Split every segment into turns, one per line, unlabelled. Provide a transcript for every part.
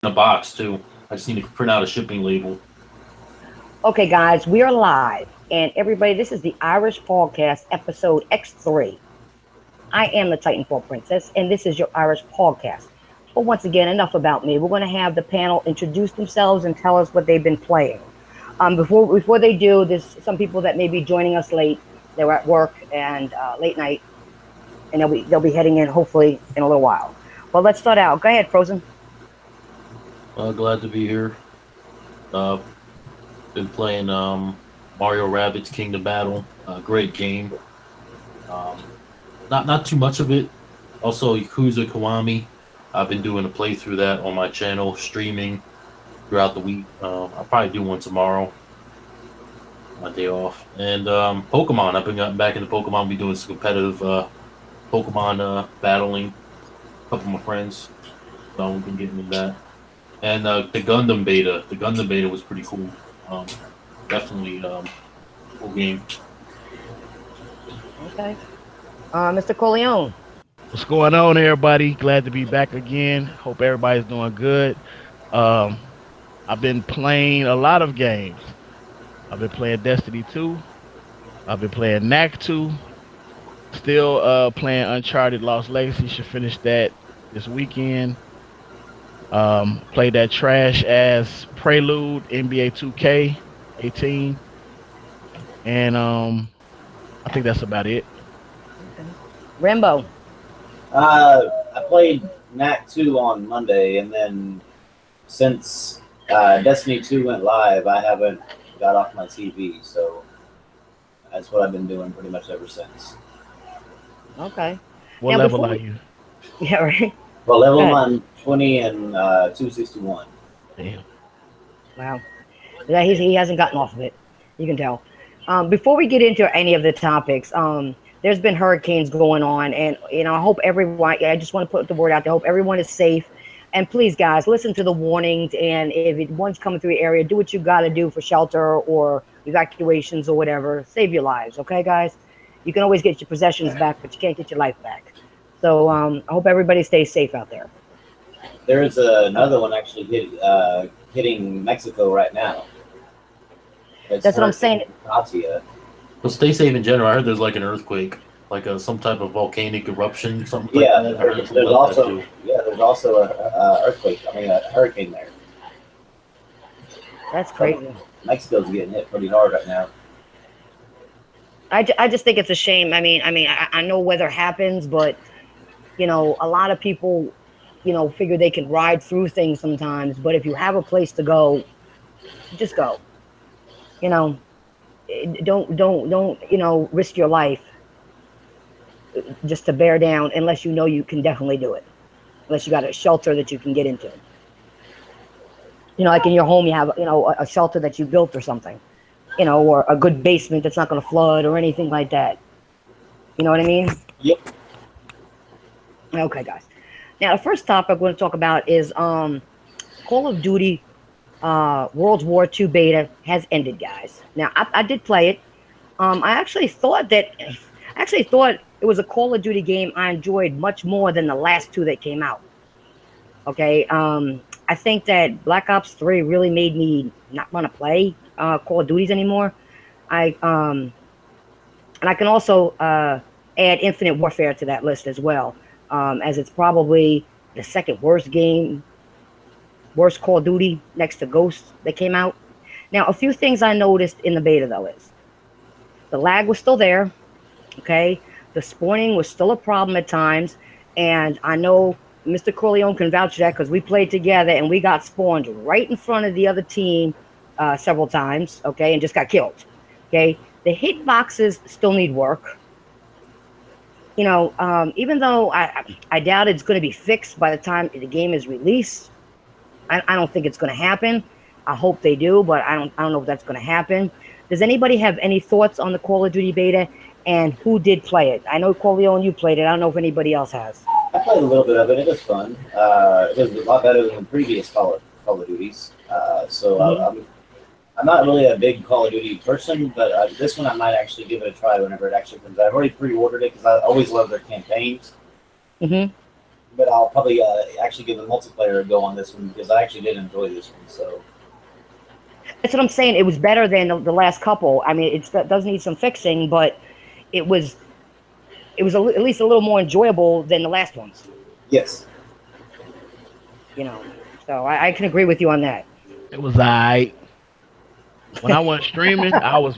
a box too. I just need to print out a shipping label.
Okay, guys, we are live. And everybody, this is the Irish Pawgcast, episode X3. I am the Titanfall Princess, and this is your Irish Pawgcast. But once again, enough about me. We're going to have the panel introduce themselves and tell us what they've been playing. Before they do, there's some people that may be joining us late. They're at work and late night, and they'll be heading in hopefully in a little while. Well, let's start out. Go ahead, Frozen.
Glad to be here. Uh, been playing Mario Rabbids Kingdom Battle. Great game. Um, not too much of it. Also, Yakuza Kiwami. I've been doing a playthrough that on my channel, streaming throughout the week. I'll probably do one tomorrow, my day off. And Pokemon. I've been gotten back into Pokemon. Be doing some competitive Pokemon battling. A couple of my friends. So we've been getting into that. And the Gundam beta. The Gundam beta was pretty cool. Definitely cool game.
Okay. Mr. Corleone.
What's going on, everybody? Glad to be back again. Hope everybody's doing good. Um, I've been playing a lot of games. I've been playing Destiny 2. I've been playing Knack 2. Still playing Uncharted Lost Legacy. Should finish that this weekend. Played that trash ass Prelude NBA 2K18. And I think that's about it.
Okay. Rambo.
I played Knack 2 on Monday, and then since Destiny 2 went live, I haven't got off my TV, so that's what I've been doing pretty much ever since.
Okay.
What
Now,
level
before
are
we-
you?
Yeah, right.
Well, level
Good.
120 and 261.
Damn.
Wow. Yeah, he hasn't gotten off of it. You can tell. Before we get into any of the topics, there's been hurricanes going on, and I hope everyone. I just want to put the word out there. I hope everyone is safe, and please, guys, listen to the warnings. And if one's coming through the area, do what you got to do for shelter or evacuations or whatever. Save your lives, okay, guys? You can always get your possessions back, but you can't get your life back. So I hope everybody stays safe out there.
There's another one actually hitting Mexico right now.
That's what I'm saying.
Katia.
Well, stay safe in general. I heard there's like an earthquake, like some type of volcanic eruption, something like
Yeah,
that. I heard
there's
something about that too.
also a earthquake. I mean, a hurricane there.
That's crazy.
Mexico's getting hit pretty hard right now.
I just think it's a shame. I know weather happens, but a lot of people, figure they can ride through things sometimes. But if you have a place to go, just go. Don't risk your life just to bear down unless you can definitely do it. Unless you got a shelter that you can get into. Like in your home, you have a shelter that you built or something. Or a good basement that's not going to flood or anything like that. You know what I mean?
Yep.
Okay, guys. Now, the first topic we're going to talk about is Call of Duty World War II beta has ended, guys. Now, I did play it. I actually thought it was a Call of Duty game I enjoyed much more than the last two that came out. Okay, I think that Black Ops 3 really made me not want to play Call of Duties anymore. And I can also add Infinite Warfare to that list as well, as it's probably the second worst Call of Duty next to Ghost that came out. Now, a few things I noticed in the beta, though, is the lag was still there, okay? The spawning was still a problem at times, and I know Mr. Corleone can vouch for that because we played together and we got spawned right in front of the other team several times, okay, and just got killed, okay? The hitboxes still need work. Even though I doubt it's going to be fixed by the time the game is released, I don't think it's going to happen. I hope they do, but I don't know if that's going to happen. Does anybody have any thoughts on the Call of Duty beta, and who did play it? I know, Corleone, you played it. I don't know if anybody else has.
I played a little bit of it. It was fun. It was a lot better than the previous Call of Duties. I'm not really a big Call of Duty person, but this one I might actually give it a try whenever it actually comes out. I've already pre-ordered it because I always love their campaigns.
Mm-hmm.
but I'll probably actually give the multiplayer a go on this one because I actually did enjoy this one. So
That's what I'm saying. It was better than the last couple. I mean, it does need some fixing, but it was at least a little more enjoyable than the last ones.
yes,
You know, so I can agree with you on that.
It was alright. When I went streaming, I was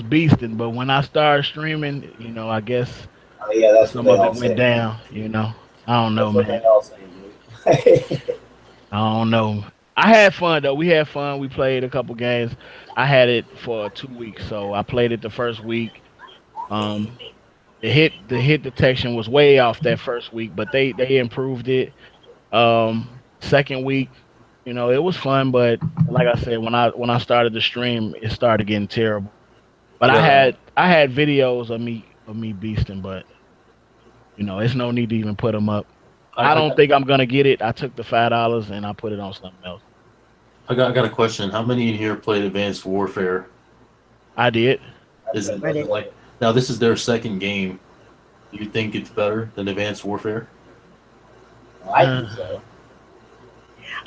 beasting, but when I started streaming, I guess
yeah, that's what
some
they
of
all
it went
say.
down. I don't know,
That's what they
man.
all say.
I don't know. I had fun though. We had fun. We played a couple games. I had it for 2 weeks, so I played it the first week. Um, the hit detection was way off that first week, but they improved it. Second week, it was fun, but like I said, when I started the stream, it started getting terrible. But I
Yeah,
had videos of me beasting, but it's no need to even put them up.
I,
I
I
don't
got
think I'm gonna get it. I took the $5 and I put it on something else.
I got a question. How many in here played Advanced Warfare?
I did.
Is it
I did.
like now? This is their second game. Do you think it's better than Advanced Warfare?
I think so.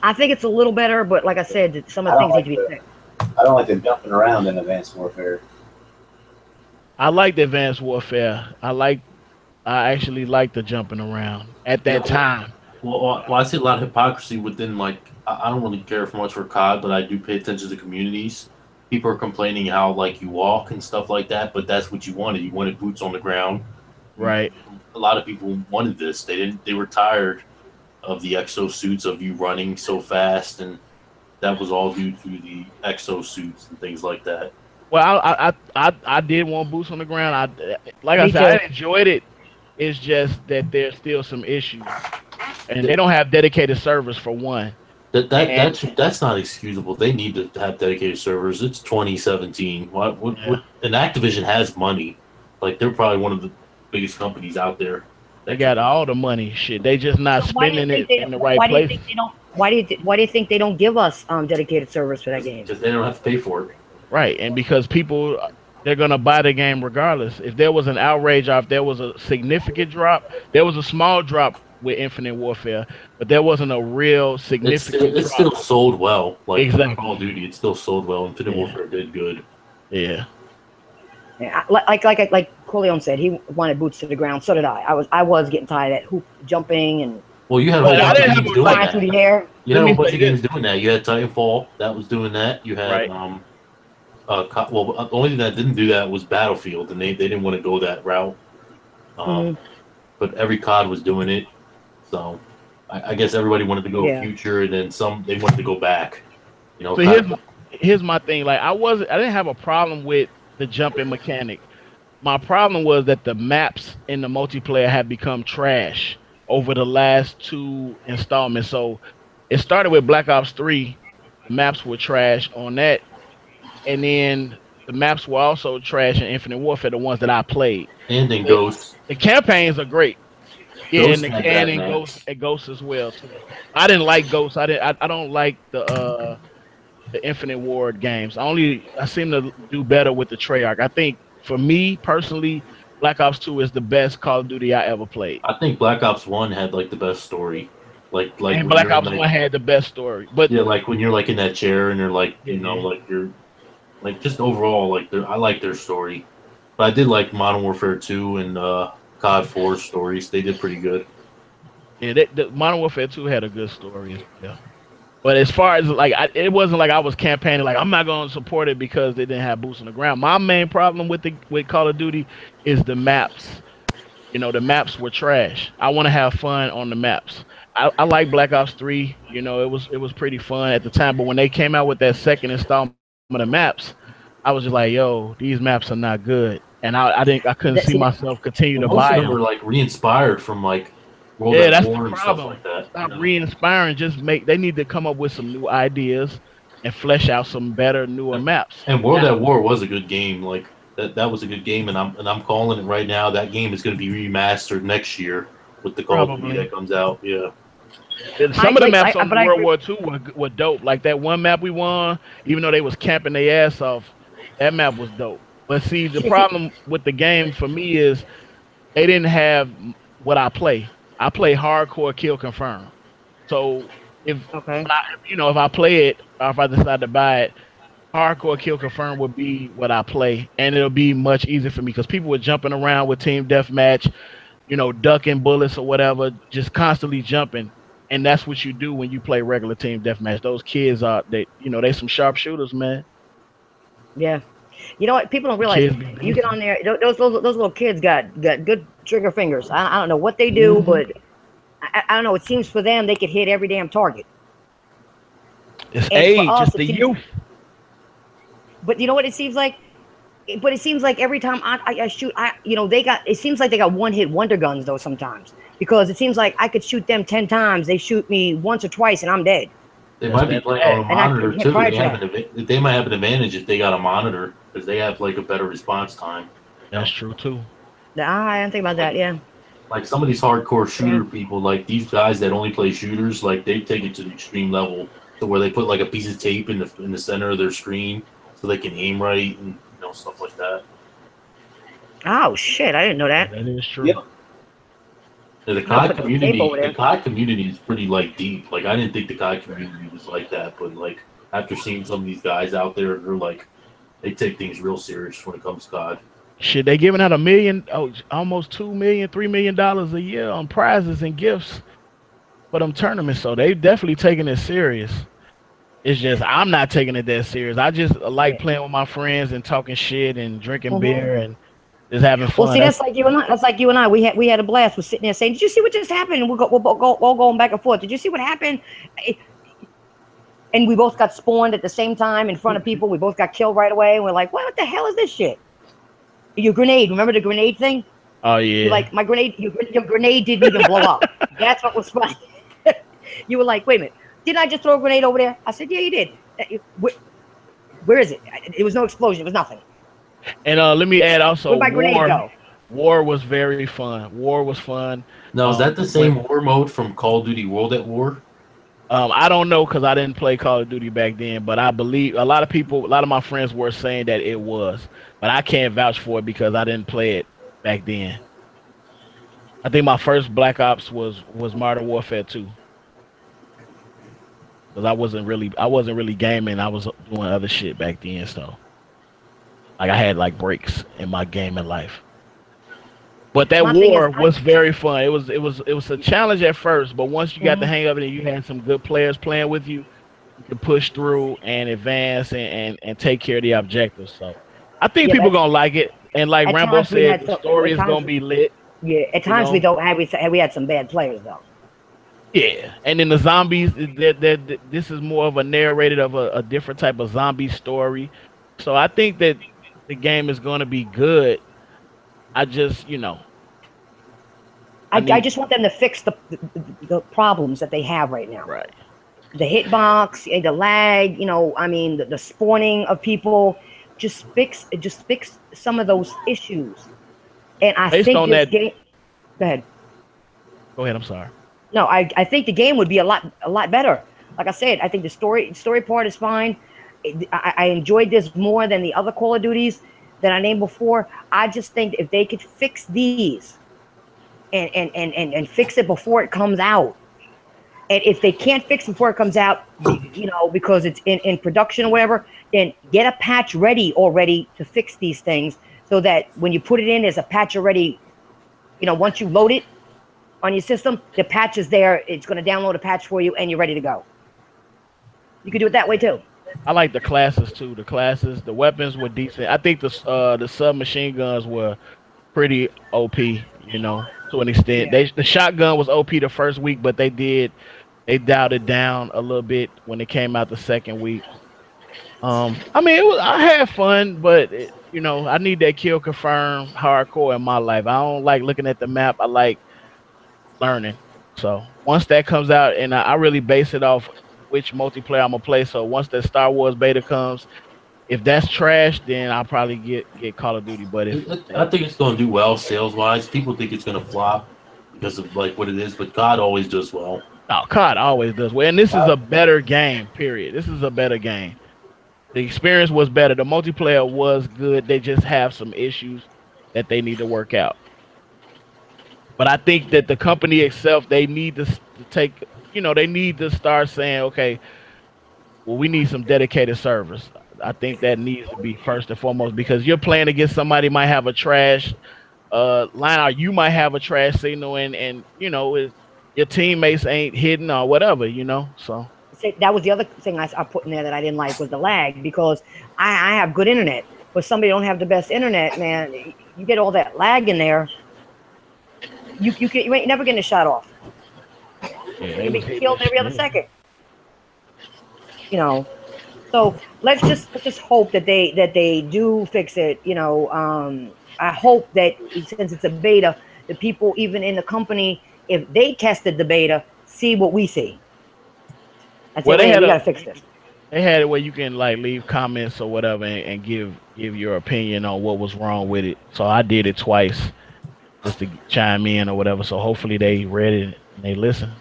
I think it's a little better, but like I said, some of
I
the
don't
things need
like
to be
the
fixed.
I don't like the jumping around in Advanced Warfare.
I like the Advanced Warfare. I actually like the jumping around at
Yeah.
that time.
Well, I see a lot of hypocrisy within like I don't really care for much for COD, but I do pay attention to the communities. People are complaining how like you walk and stuff like that, but that's what you wanted. You wanted boots on the ground.
Right.
A lot of people wanted this. They didn't. They were tired of the exosuits of you running so fast, and that was all due to the exosuits and things like that.
Well, I did want boots on the ground. Like I
Me
said,
too.
I enjoyed it. It's just that there's still some issues, and they don't have dedicated servers for one. And
That's not excusable. They need to have dedicated servers. It's 2017.
yeah,
And Activision has money. Like they're probably one of the biggest companies out there.
they
That can,
got all the money. Shit, they just not
So why do you
spending
think
it
they
in
don't?
the right
Why do you
places.
think they don't? Why do you think they don't give us dedicated servers for that game?
because they don't have to pay for it.
Right, and because people they're gonna buy the game regardless. If there was an outrage or if there was a significant drop, there was a small drop with Infinite Warfare, but there wasn't a real significant
It's
drop.
still sold well. Like Call of
Exactly.
Duty, it still sold well. Infinite
Yeah.
Warfare did good.
Yeah.
Yeah, like Corleone said, he wanted boots to the ground. So did I. I was getting tired of that hoop jumping and
Well, you had a
But
whole
I
bunch of
didn't have
games
a
doing
flying through
that.
the air.
You
Let
had a
me
whole bunch
say
of games
this.
doing that. You had Titanfall that was doing that. You had
Right.
the only thing that didn't do that was Battlefield, and they didn't want to go that route. Um,
Mhm.
but every COD was doing it, so I guess everybody wanted to go
Yeah.
future, and then some they wanted to go back.
So here's my thing. Like I didn't have a problem with the jumping mechanic. My problem was that the maps in the multiplayer have become trash over the last two installments. So it started with Black Ops 3. The maps were trash on that, and then the maps were also trash in Infinite Warfare, the ones that I played.
and then
The,
Ghost.
the campaigns are great. Yeah,
Ghost had
and
bad
in Ghost
maps.
and Ghost as well too. I didn't like Ghost. I don't like the Infinite Ward games. I seem to do better with the Treyarch. I think for me personally, Black Ops 2 is the best Call of Duty I ever played.
I think Black Ops One had like the best story. Like
And
when
Black
you're in
Ops
like
1 had the best story. But
yeah, like when you're like in that chair and you're like
yeah,
like you're like just overall like I like their story. But I did like Modern Warfare 2 and COD 4 stories. They did pretty good.
yeah, the Modern Warfare 2 had a good story as well. But as far as like, it wasn't like I was campaigning like I'm not going to support it because they didn't have boots on the ground. My main problem with Call of Duty is the maps. The maps were trash. I want to have fun on the maps. I like Black Ops 3. It was pretty fun at the time. But when they came out with that second installment of maps, I was just like, yo, these maps are not good. And I couldn't see
See,
myself continue
Well,
to
most of
buy
them
them.
were like re-inspired from like World
Yeah,
at
that's the
War and stuff
problem.
like that.
Stop re-inspiring. They need to come up with some new ideas and flesh out some better, newer maps.
And World
Now,
at War was a good game. Like that was a good game, and I'm calling it right now. That game is going to be remastered next year with the Call of Duty
probably.
that comes out. Yeah,
Some of the maps on
but I
World
agree.
War II were dope. Like that one map we won, even though they was camping their ass off, that map was dope. But see, the
See,
problem with the game for me is they didn't have what I play. I play hardcore kill confirm. So if
Okay.
if I play it or if I decide to buy it, hardcore kill confirm would be what I play, and it'll be much easier for me because people were jumping around with team deathmatch, ducking bullets or whatever, just constantly jumping. And that's what you do when you play regular team deathmatch. Those kids they some sharpshooters, man.
Yeah. You know what? People don't
The
realize
kids be
you get
beasting.
on there. Those little kids got good trigger fingers. I don't know what they do,
Hmm.
but I don't know. It seems for them they could hit every damn target,
It's
and for
age,
us
it's
it
the
seems.
youth.
But you know what it seems like? But it seems like every time I shoot, they got. It seems like they got one hit wonder guns though sometimes because it seems like I could shoot them 10 times. They shoot me once or twice, and I'm dead.
They
That's
might be
that
playing on a
lag.
And I
monitor
hit
too.
prior to that.
They might have an advantage if they got a monitor because they have like a better response time. You
That's
know,
true too.
I didn't think about that. Yeah.
like some of these hardcore
Yeah.
shooter people, like these guys that only play shooters, like they take it to the extreme level to where they put like a piece of tape in the center of their screen so they can aim right and stuff like that.
Oh shit! I didn't know
Yeah,
that.
that is true.
Yep.
Yeah,
I'm gonna put some tape over
The
there.
COD community is pretty like deep. Like I didn't think the COD community was like that, but like after seeing some of these guys out there, they're like they take things real serious when it comes to COD.
Shit, they giving out a million, almost 2 million, $3 million a year on prizes and gifts for them tournaments. So they definitely taking it serious. It's just I'm not taking it that serious. I just like
Yeah.
playing with my friends and talking shit and drinking
Hmm.
beer and just having
Well,
fun.
see, that's like you and I. That's like you and I. We had a blast. We're sitting there saying, "Did you see what just happened?" And we're all going back and forth. Did you see what happened? And we both got spawned at the same time in front of people. We both got killed right away. And we're like, "What the hell is this shit?" Your grenade. Remember the grenade thing?
Oh
You're
yeah.
like, my grenade. Your grenade didn't even blow up. That's what was funny. You were like, "Wait a minute. Didn't I just throw a grenade over there?" I said, "Yeah, you did." Where is it? It was no explosion. It was nothing.
And let me add also
Where'd my grenade
war.
go?
War was very fun. War was fun.
Now is that the
When
same war mode from Call of Duty World at War?
I don't know because I didn't play Call of Duty back then, but I believe a lot of my friends were saying that it was, but I can't vouch for it because I didn't play it back then. I think my first Black Ops was Modern Warfare 2 because I wasn't really gaming. I was doing other shit back then, so like I had like breaks in my gaming life. But that
My thing is,
war was very fun. It was a challenge at first, but once you got the
mhm.
hang of it and you had some good players playing with you, you can push through and advance and take care of the objectives. So I think
Yeah,
people
but
gonna like it. And like
at
Rambo
times we
said,
had
the
some.
story
At
is
times,
gonna be lit.
yeah, at
You
times we
know,
don't have we had some bad players though.
yeah. And then the zombies, this is more of a narrated of a different type of zombie story. So I think that the game is gonna be good. I just, I
I
need
just want them to fix the problems that they have right now.
right.
The hitbox, the lag. I mean, the spawning of people. Just fix some of those issues. And I
Based
think
on
this
that,
game. Go ahead.
go ahead. I'm sorry.
No, I think the game would be a lot better. Like I said, I think the story part is fine. I enjoyed this more than the other Call of Duties that I named before. I just think if they could fix these and fix it before it comes out, and if they can't fix it before it comes out, because it's in production or whatever, then get a patch ready already to fix these things so that when you put it in, there's a patch already. Once you load it on your system, the patch is there. It's going to download a patch for you, and you're ready to go. You could do it that way too.
I like the classes too. The weapons were decent. I think the submachine guns were pretty OP. To an extent.
Yeah.
The shotgun was OP the first week, but they dialed it down a little bit when it came out the second week. I mean, I had fun, but I need that kill confirm hardcore in my life. I don't like looking at the map. I like learning. So once that comes out, and I really base it off which multiplayer I'm gonna play. So once that Star Wars beta comes, if that's trash, then I'll probably get Call of Duty. But if
I think it's going to do well sales wise. People think it's going to flop because of like what it is, but God always does well.
oh, COD always does well, and this is a better game. Period. This is a better game. The experience was better. The multiplayer was good. They just have some issues that they need to work out. But I think that the company itself, they need to take, they need to start saying, okay, well, we need some dedicated servers. I think that needs to be first and foremost because you're playing against somebody might have a trash line out, you might have a trash signal, and your teammates ain't hitting or whatever, So
That was the other thing I put in there that I didn't like was the lag because I have good internet, but somebody don't have the best internet, man. You get all that lag in there. You ain't never getting a shot off.
yeah,
You
they
be
was hitting
killed
this
every other
shit.
second. So let's just hope that they do fix it. I hope that since it's a beta, the people even in the company, if they tested the beta, see what we see and say,
Well,
wait, we got to fix this.
they had it where you can like leave comments or whatever and give your opinion on what was wrong with it. So I did it twice just to chime in or whatever. So hopefully they read it and they listen.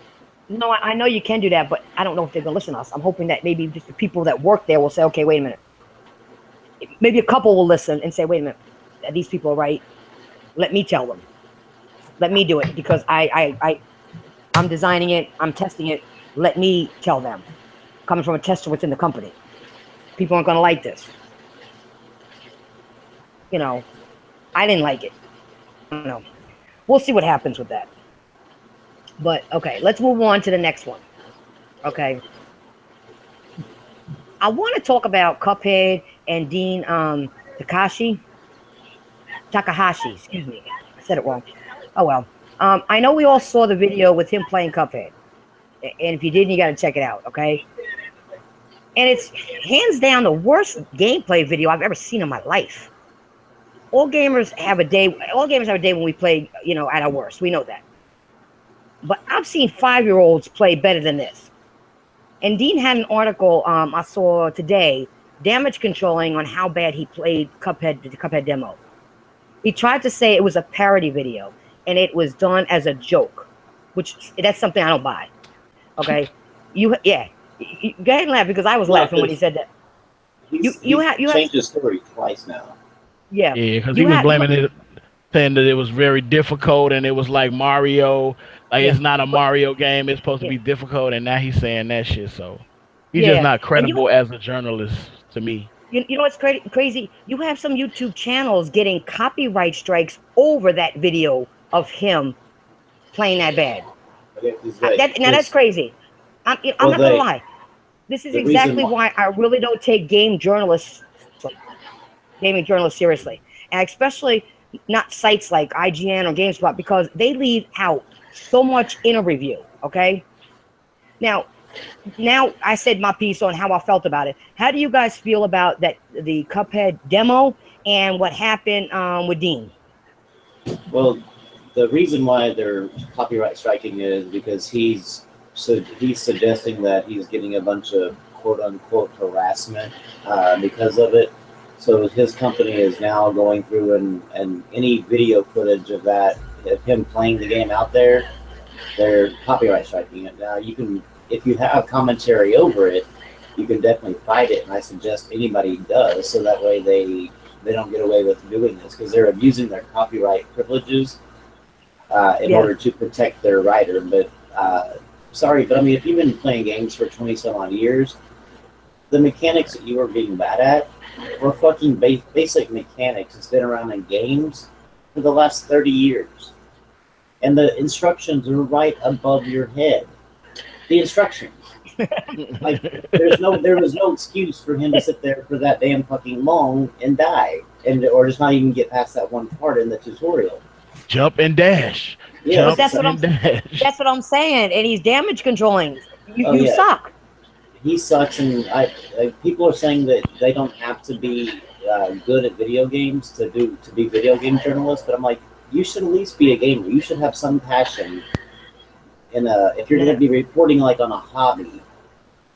No, I know you can do that, but I don't know if they're gonna listen to us. I'm hoping that maybe just the people that work there will say, okay, wait a minute. Maybe a couple will listen and say, wait a minute, these people are right. Let me tell them. Let me do it because I'm designing it. I'm testing it. Let me tell them. Coming from a tester within the company, people aren't gonna like this. I didn't like it. I don't know. We'll see what happens with that. But okay, let's move on to the next one. Okay. I want to talk about Cuphead and Dean Takahashi, excuse me. I said it wrong. Oh well. I know we all saw the video with him playing Cuphead. And if you didn't, you got to check it out, okay? And it's hands down the worst gameplay video I've ever seen in my life. All gamers have a day when we play, at our worst. We know that. But I've seen 5-year-olds play better than this. And Dean had an article I saw today, damage controlling on how bad he played the Cuphead demo. He tried to say it was a parody video, and it was done as a joke, which that's something I don't buy. Okay, go ahead and laugh because I was laughing when he said that.
He's changed his story twice now.
Yeah,
because he was blaming it, saying that it was very difficult and it was like Mario. It's not a Mario game. It's supposed to be difficult, and now he's saying that shit. So he's just not credible as a journalist to me.
You know what's crazy? You have some YouTube channels getting copyright strikes over that video of him playing that bad. That's crazy. I'm not gonna lie. This is exactly why I really don't take gaming journalists seriously, and especially not sites like IGN or GameSpot because they leave out so much in a review. Okay. Now I said my piece on how I felt about it. How do you guys feel about that? The Cuphead demo and what happened with Dean?
Well, the reason why they're copyright striking it is because he's suggesting that he's getting a bunch of quote unquote harassment because of it. So his company is now going through and any video footage of that, of him playing the game out there, they're copyright striking it. Now you can, if you have commentary over it, you can definitely fight it, and I suggest anybody does, so that way they don't get away with doing this because they're abusing their copyright privileges in order to protect their writer. But sorry, but I mean, if you've been playing games for 20 some odd years, the mechanics that you are being bad at were fucking basic mechanics that's been around in games for the last 30 years. And the instructions are right above your head. The instructions. Like, there was no excuse for him to sit there for that damn fucking long and die, or just not even get past that one part in the tutorial.
Jump and dash.
Yeah, that's what I'm saying. And he's damage controlling. You suck.
He sucks, and people are saying that they don't have to be good at video games to be video game journalists. But I'm like, you should at least be a gamer. You should have some passion. If you're going to be reporting like on a hobby,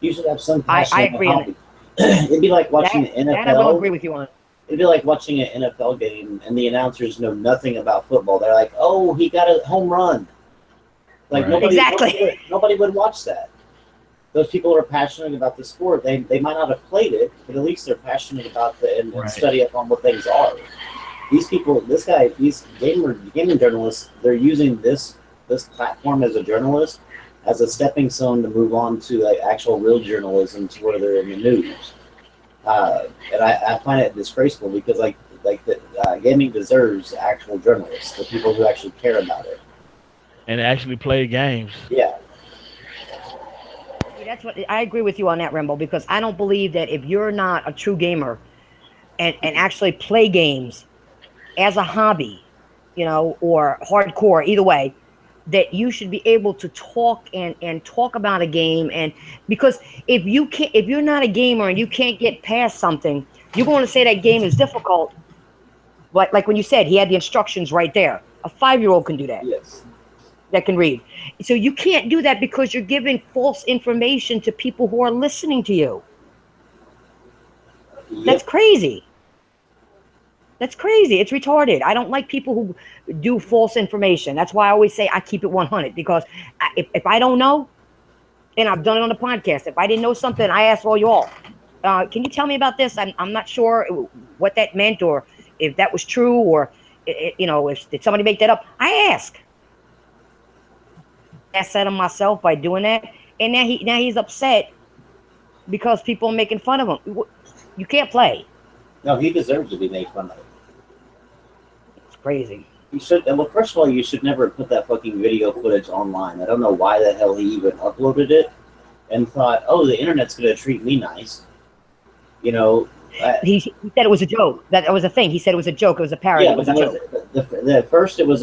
you should have some passion. I agree. On it'd be like watching the NFL.
That I will agree with you on.
It'd be like watching an NFL game and the announcers know nothing about football. They're like, "Oh, he got a home run." Like nobody would watch that. Those people are passionate about the sport. They might not have played it, but at least they're passionate about and study up on what things are. these people, this guy, these gaming journalists, they're using this platform as a journalist as a stepping stone to move on to like actual real journalism to where they're in the news. And I find it disgraceful because the gaming deserves actual journalists, the people who actually care about it.
And actually play games.
Yeah.
That's what I agree with you on that, Rembo, because I don't believe that if you're not a true gamer and actually play games as a hobby, you know, or hardcore, either way, that you should be able to talk and talk about a game. And because if you're not a gamer and you can't get past something, you're going to say that game is difficult. Like when you said he had the instructions right there. A 5-year-old can do that.
Yes.
That can read. So you can't do that because you're giving false information to people who are listening to you.
Yep.
That's crazy. That's crazy. It's retarded. I don't like people who do false information. That's why I always say I keep it 100, because if I don't know, and I've done it on the podcast, if I didn't know something, I ask all y'all, can you tell me about this? I'm not sure what that meant, or if that was true, or you know, did somebody make that up? I ask. I said to myself by doing that, and now he's upset because people are making fun of him. You can't play.
No, he deserves to be made fun of.
It's crazy.
You should. Well, first of all, you should never put that fucking video footage online. I don't know why the hell he even uploaded it, and thought, "Oh, the internet's gonna treat me nice." You know.
He said it was a joke. That was a thing. He said it was a joke. It was a parody.
Yeah,
it was a joke.
The first it was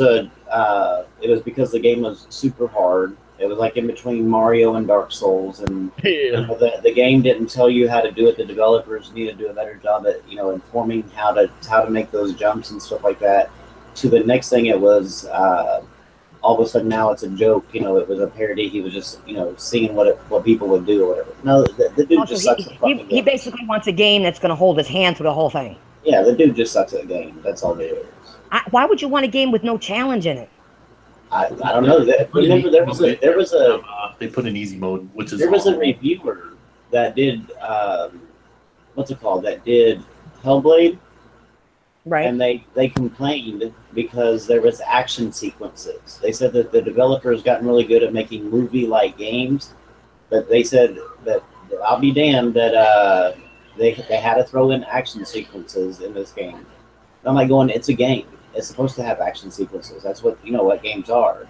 because the game was super hard. It was like in between Mario and Dark Souls, and you know, the game didn't tell you how to do it. The developers need to do a better job at, you know, informing how to make those jumps and stuff like that. To the next thing, it was all of a sudden now it's a joke. You know, it was a parody. He was just, you know, seeing what people would do or whatever. No, the dude just sucks at the fucking game.
He basically wants a game that's going to hold his hand through the whole thing.
Yeah, the dude just sucks at the game. That's all it is.
Why would you want a game with no challenge in it?
I don't know. Remember, there was a
they put in easy mode, which is
there was a reviewer that did what's it called? That did Hellblade,
right?
And they complained because there was action sequences. They said that the developers gotten really good at making movie-like games, but they said that I'll be damned that they had to throw in action sequences in this game. And I'm like going, it's a game. It's supposed to have action sequences. That's what, you know, what games are.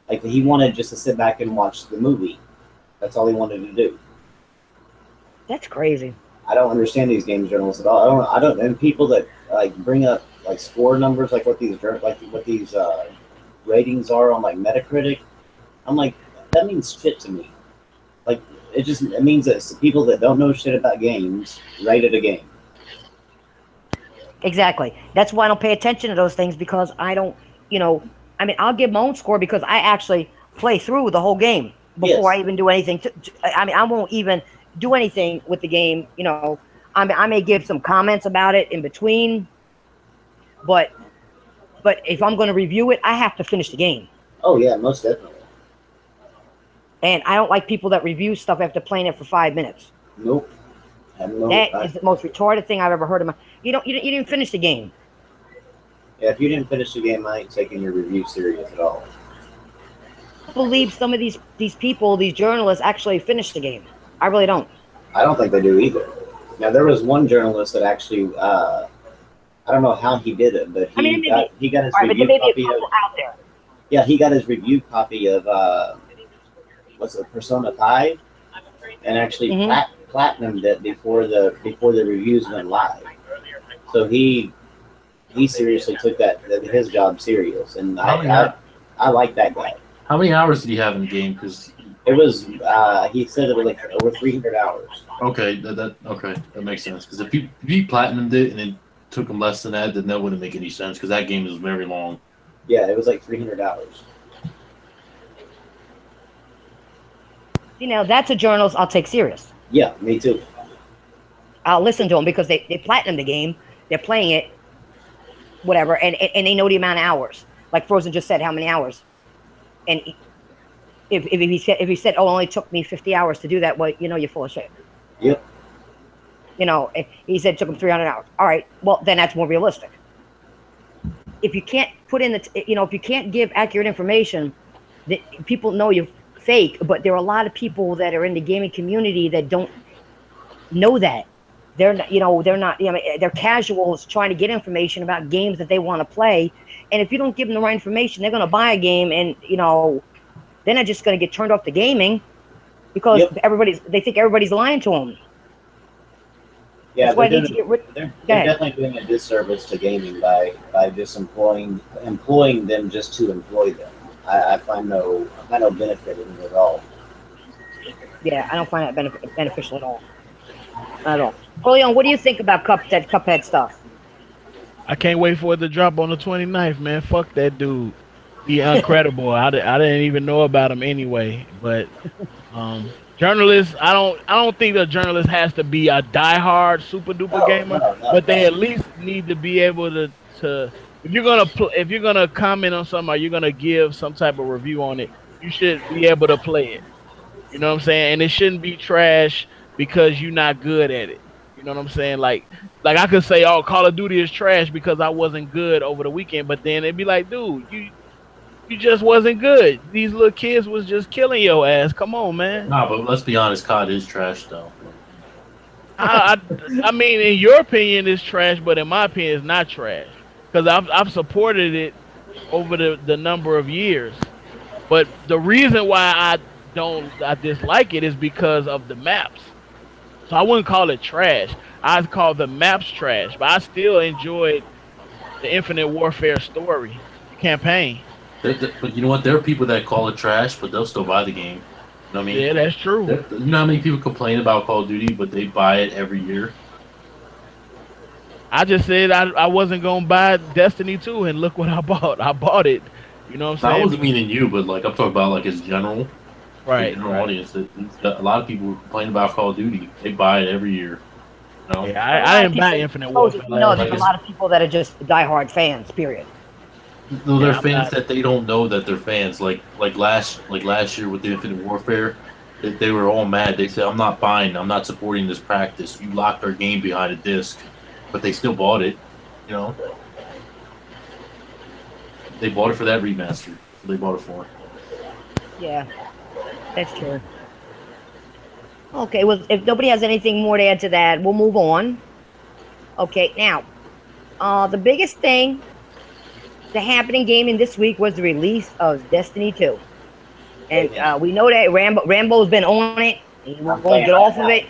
Like, he wanted just to sit back and watch the movie. That's all he wanted to do.
That's crazy.
I don't understand these game journalists at all. I don't, and people that like bring up like score numbers, like what these ratings are on like Metacritic. I'm like, that means shit to me. Like, it means that people that don't know shit about games rated a game.
Exactly. That's why I don't pay attention to those things, because I don't, you know, I mean, I'll give my own score because I actually play through the whole game before I even do anything. I mean, I won't even do anything with the game, you know. I may give some comments about it in between, but if I'm going to review it, I have to finish the game.
Oh, yeah, most definitely.
And I don't like people that review stuff after playing it for 5 minutes.
Nope.
That is the most retarded thing I've ever heard of. You didn't finish the game.
Yeah, if you didn't finish the game, I ain't taking your review serious at all.
I believe some of these people, these journalists, actually finished the game. I really don't.
I don't think they do either. Now, there was one journalist that actually, I don't know how he did it, but he got his review copy of.
Out there.
Yeah, he got his review copy of what's it, Persona 5, and actually platinumed it before the reviews went live. So he seriously took his job serious, and I like that guy.
How many hours did he have in the game? Because
it was he said it was like over 300 hours.
Okay, that makes sense. Because if he platinumed it and it took him less than that, then that wouldn't make any sense. Because that game is very long.
Yeah, it was like 300 hours.
You know, that's a journalist I'll take serious.
Yeah, me too.
I'll listen to them because they platinum the game. They're playing it, whatever, and they know the amount of hours. Like Frozen just said, how many hours? And if he said, oh, it only took me 50 hours to do that, well, you know, you're full of shit.
Yep.
You know, he said it took him 300 hours. All right, well, then that's more realistic. if you can't put in if you can't give accurate information, that people know you're fake. But there are a lot of people that are in the gaming community that don't know that. They're not, they're not, they're casuals trying to get information about games that they want to play. And if you don't give them the right information, they're going to buy a game, and they're not just going to get turned off the gaming because
Yep.
they think everybody's lying to them.
Yeah,
That's why I need to get rid.
they're definitely doing a disservice to gaming by just employing them just to employ them. I find no benefit in it at all.
Yeah, I don't find that beneficial at all. Not at all. Leon, what do you think about that Cuphead stuff?
I can't wait for it to drop on the 29th, man. Fuck that dude. He incredible. I didn't even know about him anyway. But journalists, I don't think a journalist has to be a diehard super duper gamer, but they at least need to be able to if you're gonna comment on something or you're gonna give some type of review on it, you should be able to play it. You know what I'm saying? And it shouldn't be trash because you're not good at it. You know what I'm saying? Like I could say, oh, Call of Duty is trash because I wasn't good over the weekend, but then it'd be like, dude, you just wasn't good. These little kids was just killing your ass. Come on, man.
Nah, but let's be honest, COD is trash though.
I mean, in your opinion, it's trash, but in my opinion, it's not trash because I've supported it over the number of years. But the reason why I dislike it is because of the maps. So I wouldn't call it trash. I'd call the maps trash, but I still enjoyed the Infinite Warfare story campaign.
But you know what? There are people that call it trash, but they'll still buy the game. You know what I mean?
Yeah, that's true.
You know how many people complain about Call of Duty, but they buy it every year?
I just said I wasn't going to buy Destiny 2, and look what I bought. I bought it. You know what I'm saying?
I wasn't meaning you, but like I'm talking about like as general.
Right.
General audience. A lot of people who complain about Call of Duty. They buy it every year. You know?
Yeah, I didn't buy Infinite Warfare.
No, there's a lot of people that are just diehard fans. Period.
No, they're fans that they don't know that they're fans. Like last year with the Infinite Warfare, they were all mad. They said, "I'm not buying. I'm not supporting this practice. You locked our game behind a disc," but they still bought it. You know, they bought it for that remaster. They bought it for.
Yeah, that's true. Okay, well, if nobody has anything more to add to that, we'll move on. Okay, now, the biggest thing to happen in gaming this week was the release of Destiny 2. And we know that Rambo's been on it. He won't get off of it.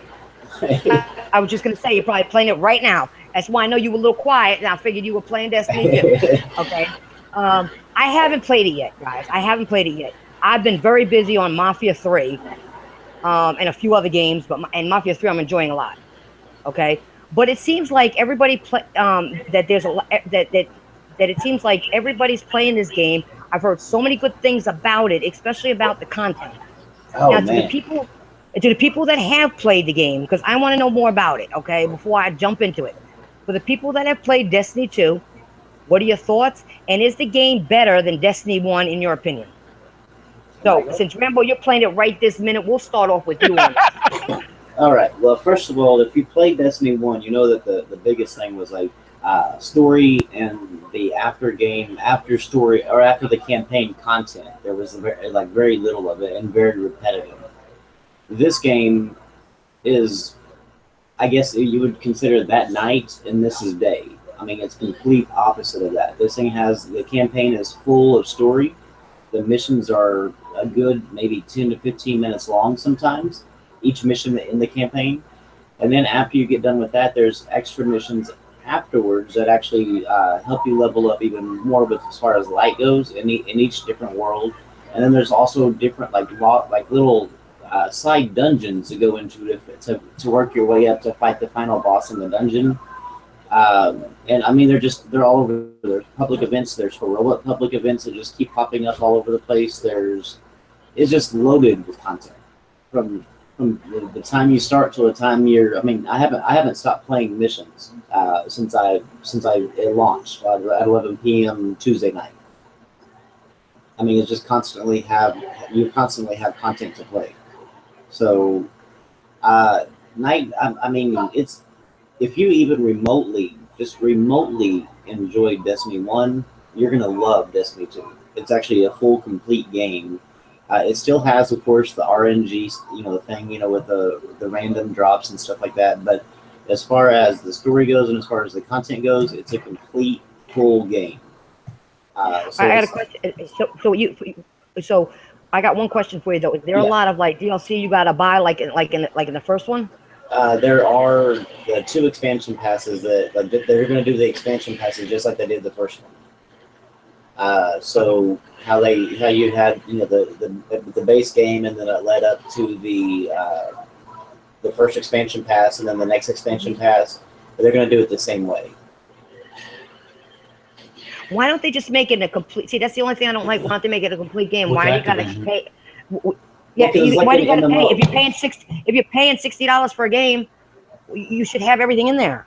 I was just going to say, you're probably playing it right now. That's why I know you were a little quiet, and I figured you were playing Destiny 2. Okay? I haven't played it yet, guys. I haven't played it yet. I've been very busy on Mafia 3 and a few other games, and Mafia 3 I'm enjoying a lot. Okay? But it seems like everybody that it seems like everybody's playing this game. I've heard so many good things about it, especially about the content.
Oh,
now,
man.
To the people that have played the game, because I want to know more about it, okay, before I jump into it. For the people that have played Destiny 2, what are your thoughts? And is the game better than Destiny 1 in your opinion? So, since Rambo, you're playing it right this minute, we'll start off with you on this.
All right. Well, first of all, if you played Destiny 1, you know that the biggest thing was like story and the after story or after the campaign content. There was very little of it and very repetitive. This game is, I guess you would consider that night and this is day. I mean, it's complete opposite of that. This thing the campaign is full of story. The missions are a good maybe 10 to 15 minutes long sometimes, each mission in the campaign. And then after you get done with that, there's extra missions afterwards that actually help you level up even more with as far as light goes in each different world. And then there's also different little side dungeons to go into to work your way up to fight the final boss in the dungeon. And I mean, they're all over. There's public events. There's heroic public events that just keep popping up all over the place. It's just loaded with content from the time you start to the time I mean, I haven't stopped playing missions since it launched at 11 p.m. Tuesday night. I mean, it's just constantly have content to play. So, I mean, it's if you even remotely enjoyed Destiny 1, you're gonna love Destiny 2. It's actually a full, complete game. It still has, of course, the RNG, the thing, with the random drops and stuff like that. But as far as the story goes and as far as the content goes, it's a complete, full game. So
I had a question. So I got one question for you though. Is there a lot of like DLC you gotta buy like in the first one?
There are the 2 expansion passes that they're going to do the expansion passes just like they did the first one. So how you had the base game, and then it led up to the first expansion pass, and then the next expansion pass. But they're going to do it the same way.
Why don't they just make it a complete? See, that's the only thing I don't like. Why don't they make it a complete game? Why do you gotta pay? Yeah, why do you gotta pay? If you're paying $60 for a game, you should have everything in there.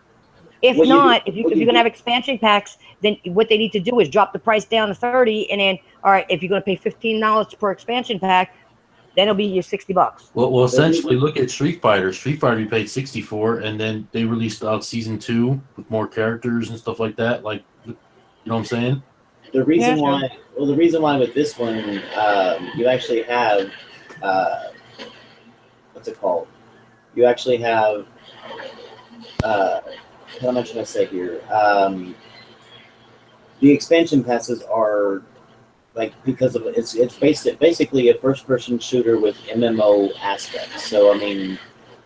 If not, if you're gonna have expansion packs, then what they need to do is drop the price down to 30, and then all right, if you're gonna pay $15 per expansion pack, then it'll be your $60.
Well, essentially, look at Street Fighter. Street Fighter you paid 64, and then they released out season 2 with more characters and stuff like that. Like, you know what I'm saying?
The reason why with this one, you actually have what's it called? You actually have how much should I say here? The expansion passes are like, because of it's basically a first-person shooter with MMO aspects. So I mean,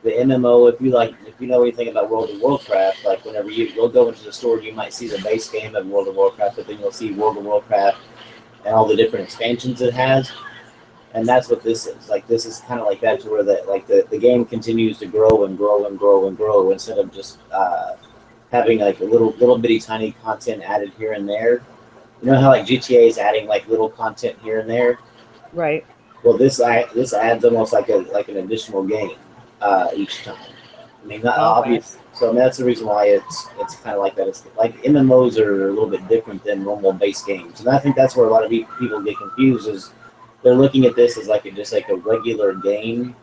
the MMO, if you know anything about World of Warcraft, like whenever you'll go into the store, you might see the base game of World of Warcraft, but then you'll see World of Warcraft and all the different expansions it has. And that's what this is. Like, this is kind of like that, to where the game continues to grow and grow and grow and grow, instead of just having like a little bitty tiny content added here and there. You know how like GTA is adding like little content here and there,
right?
Well, this adds almost like an additional game each time. I mean, not obvious. So I mean, that's the reason why it's kind of like that. It's like MMOs are a little bit different than normal base games, and I think that's where a lot of people get confused. Is they're looking at this as just like a regular game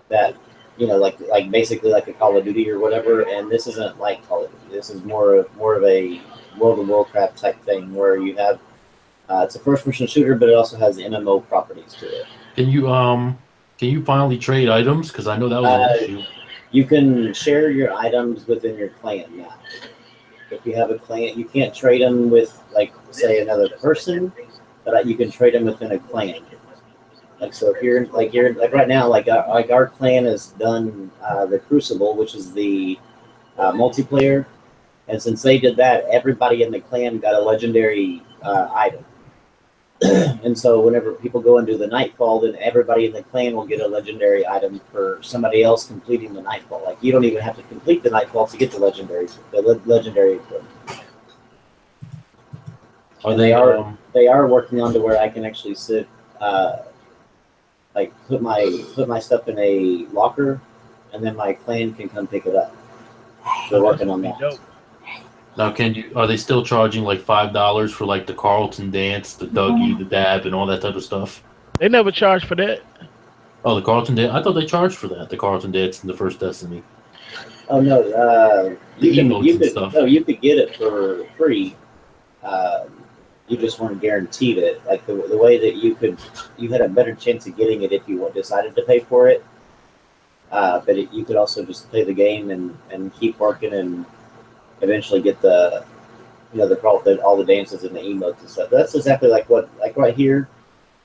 that, like basically like a Call of Duty or whatever. And this isn't like Call of Duty. This is more of a World of Warcraft type thing, where you have it's a first-person shooter, but it also has MMO properties to it.
Can you finally trade items? Because I know that was an issue.
You can share your items within your clan now. If you have a clan, you can't trade them with, like, say, another person, but you can trade them within a clan. Like, so if you're like right now, like our clan has done the Crucible, which is the multiplayer, and since they did that, everybody in the clan got a legendary item. And so whenever people go and do the Nightfall, then everybody in the clan will get a legendary item for somebody else completing the Nightfall. Like, you don't even have to complete the Nightfall to get the legendary equipment. They are working on to where I can actually sit, like put my stuff in a locker, and then my clan can come pick it up. They're working on that.
Now, are they still charging like $5 for like the Carlton dance, the Dougie, the dab, and all that type of stuff?
They never charged for that.
Oh, the Carlton dance. I thought they charged for that. The Carlton dance in the first Destiny.
Oh no, you could get it for free. You just weren't guaranteed it. Like the way that you had a better chance of getting it if you decided to pay for it. But you could also just play the game and keep working and eventually get all the dances and the emotes and stuff. That's exactly like right here.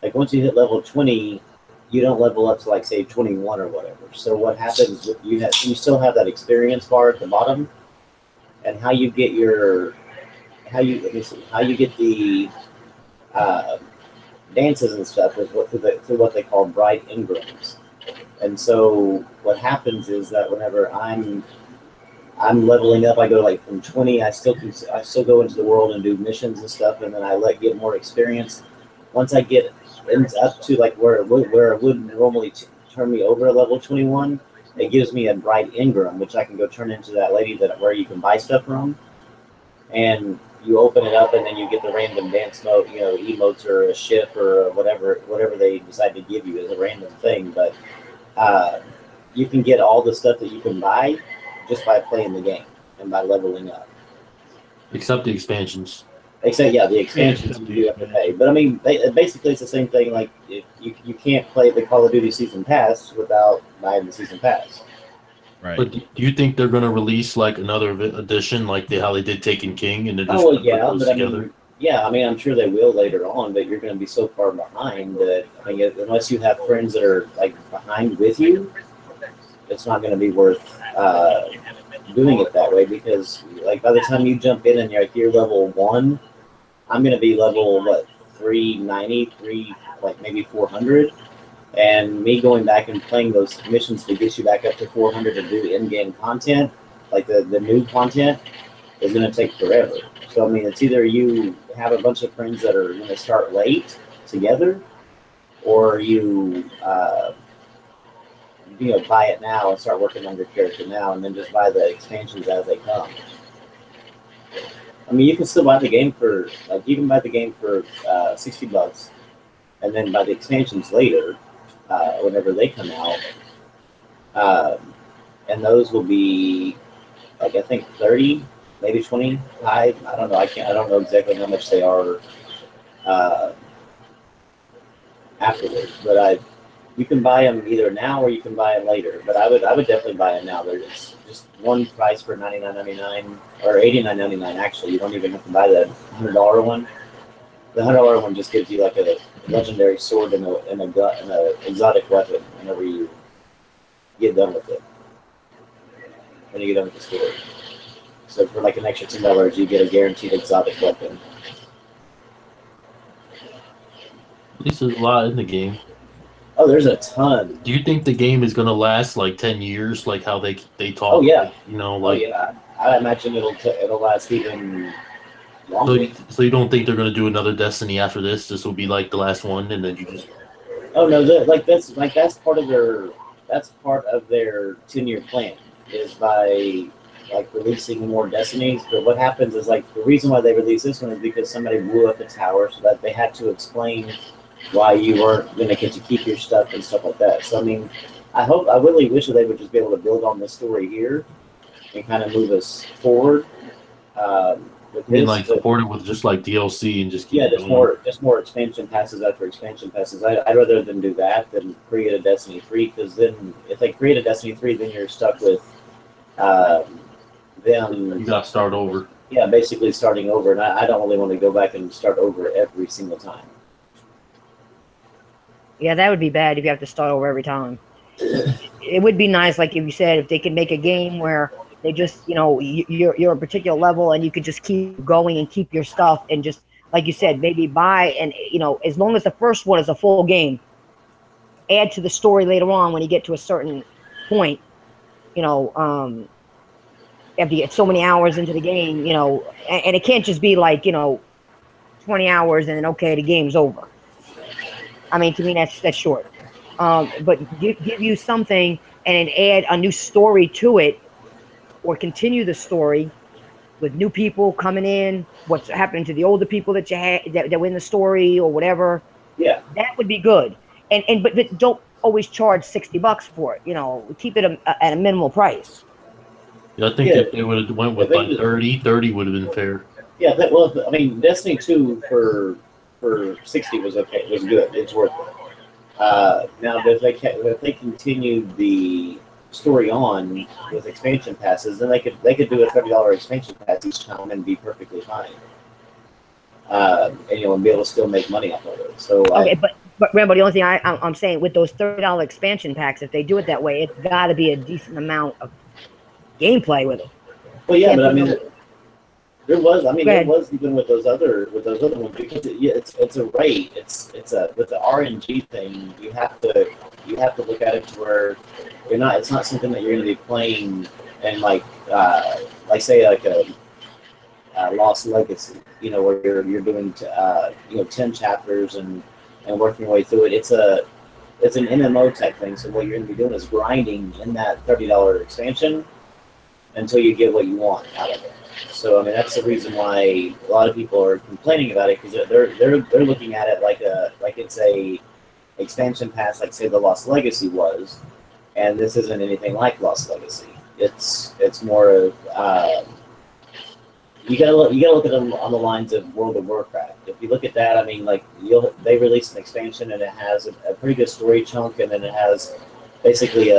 Like, once you hit level 20, you don't level up to, like, say 21 or whatever. So what happens with you still have that experience bar at the bottom, and how you get the dances and stuff is through what they call bright engrams. And so what happens is that whenever I'm leveling up, I go like from 20. I still go into the world and do missions and stuff, and then I get more experience. Once I get up to like where it would normally turn me over at level 21, it gives me a bright engram, which I can go turn into that lady where you can buy stuff from. And you open it up, and then you get the random dance mode, emotes or a ship or whatever they decide to give you as a random thing. But you can get all the stuff that you can buy just by playing the game and by leveling up.
Except the expansions.
Except, yeah, the expansions you do have to pay. But I mean, basically, it's the same thing. Like, you can't play the Call of Duty Season Pass without buying the Season Pass.
Right.
But do you think they're going to release like another edition, like how they did Taken King, and they're just
Oh,
going to
yeah,
put those
but
together?
I mean, yeah, I mean, I'm sure they will later on, but you're going to be so far behind that, I mean, unless you have friends that are, like, behind with you, it's not going to be worth doing it that way because, like, by the time you jump in and you're level 1, I'm going to be level, what, 390, like, maybe 400. And me going back and playing those missions to get you back up to 400 to do in-game content, like the new content, is going to take forever. So, I mean, it's either you have a bunch of friends that are going to start late together, or you, buy it now and start working on your character now, and then just buy the expansions as they come. I mean, you can still buy the game for, like, you can buy the game for $60, and then buy the expansions later, whenever they come out. And those will be, like, I think 30, maybe 25. I don't know. I don't know exactly how much they are afterwards. But you can buy them either now or you can buy them later. But I would definitely buy them now. There's just one price for $99.99 or $89.99. Actually, you don't even have to buy the $100 one. The $100 one just gives you like a legendary sword and a gun and an exotic weapon whenever you get done with it. When you get done with the story. So for like an extra $10, you get a guaranteed exotic weapon.
At least there's a lot in the game.
Oh, there's a ton.
Do you think the game is going to last like 10 years, like how they talk?
Oh yeah.
Like, you know,
Oh
like.
yeah. I imagine it'll last even longer.
So you don't think they're going to do another Destiny after this? This will be like the last one, and then you just.
Oh no, that's part of their 10-year plan is by like releasing more Destinies. But what happens is like the reason why they released this one is because somebody blew up the tower, so that they had to explain why you weren't going to get to keep your stuff and stuff like that. So I mean, I really wish that they would just be able to build on this story here and kind of move us forward. With
I mean,
this,
like support it with just like DLC and just keep
yeah,
it going.
just more expansion passes after expansion passes. I'd rather them do that than create a Destiny 3, because then if they create a Destiny 3, then you're stuck with them.
You got to start over.
Yeah, basically starting over, and I don't really want to go back and start over every single time.
Yeah, that would be bad if you have to start over every time. It would be nice, like you said, if they could make a game where they just, you're a particular level and you could just keep going and keep your stuff and just, like you said, maybe buy and, as long as the first one is a full game, add to the story later on when you get to a certain point, after you get so many hours into the game, and it can't just be like, 20 hours and then, okay, the game's over. I mean, to me, that's short. But give you something and then add a new story to it, or continue the story with new people coming in, what's happening to the older people that you had that were in the story or whatever.
Yeah,
that would be good. But don't always charge $60 for it. Keep it at a minimal price.
Yeah, I think if they would have went with like 30 would have been fair.
Yeah, I mean, Destiny 2 for 60 was okay. It was good. It's worth it. Now, if they continued the story on with expansion passes, then they could do a $30 expansion pass each time and be perfectly fine. And be able to still make money off of it. So
okay, but Rambo, the only thing I'm saying with those $30 expansion packs, if they do it that way, it's got to be a decent amount of gameplay with it.
Well, yeah, but I mean, there was even with those other ones, because it's a rate. It's with the RNG thing, you have to look at it to where it's not something that you're going to be playing and like say like a Lost Legacy, where you're doing 10 chapters and working your way through it. It's an MMO type thing. So what you're going to be doing is grinding in that $30 expansion until you get what you want out of it. So I mean, that's the reason why a lot of people are complaining about it, because they're looking at it like it's a expansion pass, like say the Lost Legacy was, and this isn't anything like Lost Legacy. It's more of you gotta look at them on the lines of World of Warcraft. If you look at that, I mean, like they released an expansion and it has a pretty good story chunk, and then it has basically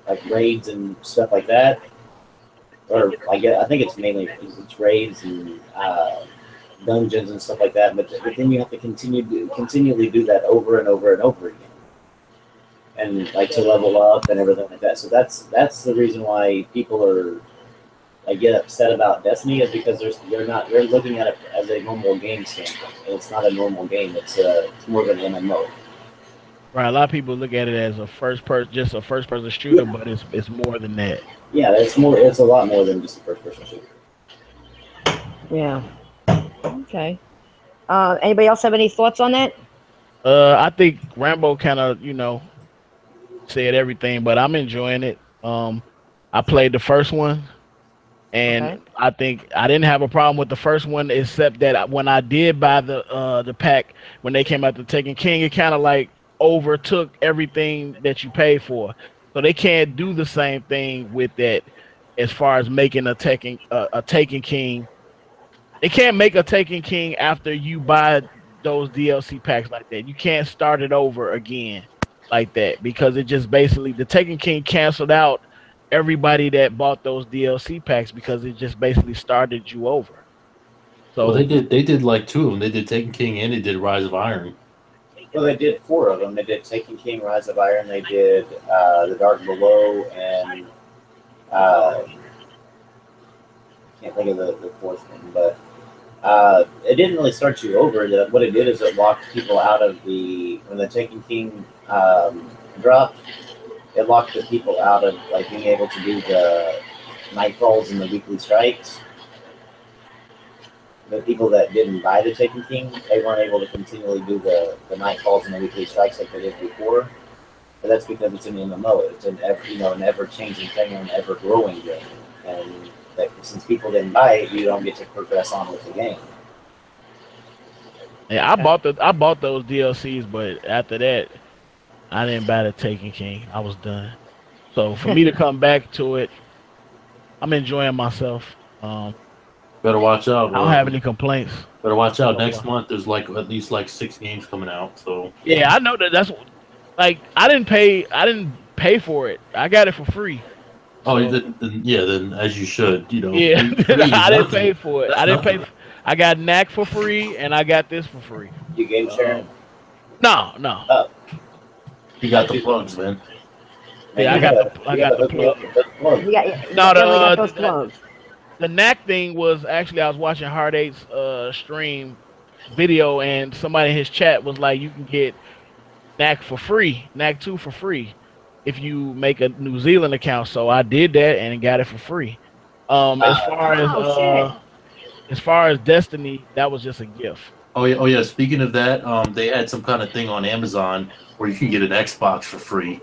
like raids and stuff like that. Or I think it's mainly it's raids and dungeons and stuff like that. But then you have to continually do that over and over and over again, and like to level up and everything like that. So that's the reason why people are get upset about Destiny, is because they're looking at it as a normal game standpoint, and it's not a normal game. It's more of an MMO.
Right, a lot of people look at it as a just a first person shooter, but it's more than that.
Yeah, it's more. It's a lot more than just a first person shooter.
Yeah. Okay. Anybody else have any thoughts on that?
I think Rambo kind of said everything, but I'm enjoying it. I played the first one. And I think I didn't have a problem with the first one, except that when I did buy the pack when they came out to Taken King, it kind of like overtook everything that you pay for. So they can't do the same thing with that as far as making a Taken King. They can't make a Taken King after you buy those DLC packs like that. You can't start it over again like that, because it just basically the Taken King canceled out everybody that bought those DLC packs, because it just basically started you over. So
well, they did like two of them. They did Taken King and they did Rise of Iron.
Well, they did 4 of them. They did Taken King, Rise of Iron. They did The Dark Below, and can't think of the fourth one, but it didn't really start you over. What it did is it locked people out of when the Taken King dropped. It locked the people out of like being able to do the nightfalls and the weekly strikes. The people that didn't buy the Taken King, they weren't able to continually do the nightfalls and the weekly strikes like they did before. But that's because it's an MMO. It's an ever-changing thing, and an ever-growing game. And since people didn't buy it, you don't get to progress on with the game.
Yeah, I bought those DLCs, but after that, I didn't buy the Taken King. I was done. So for me to come back to it, I'm enjoying myself.
Better watch out.
I don't have any complaints.
Better watch out. Next month, there's like at least like 6 games coming out. So
yeah, I know that's like I didn't pay for it. I got it for free.
Oh, then as you should,
Yeah,
free
I didn't pay for it. I didn't pay. I got Knack for free, and I got this for free.
You game sharing?
No.
Oh.
You got the plugs, man.
Yeah, I got the plug.
No,
the Knack thing was actually, I was watching Hard 8's stream video, and somebody in his chat was like, you can get Knack for free, Knack 2 for free, if you make a New Zealand account. So I did that and got it for free. As far as Destiny, that was just a gift.
Oh yeah. Speaking of that, they had some kind of thing on Amazon where you can get an Xbox for free.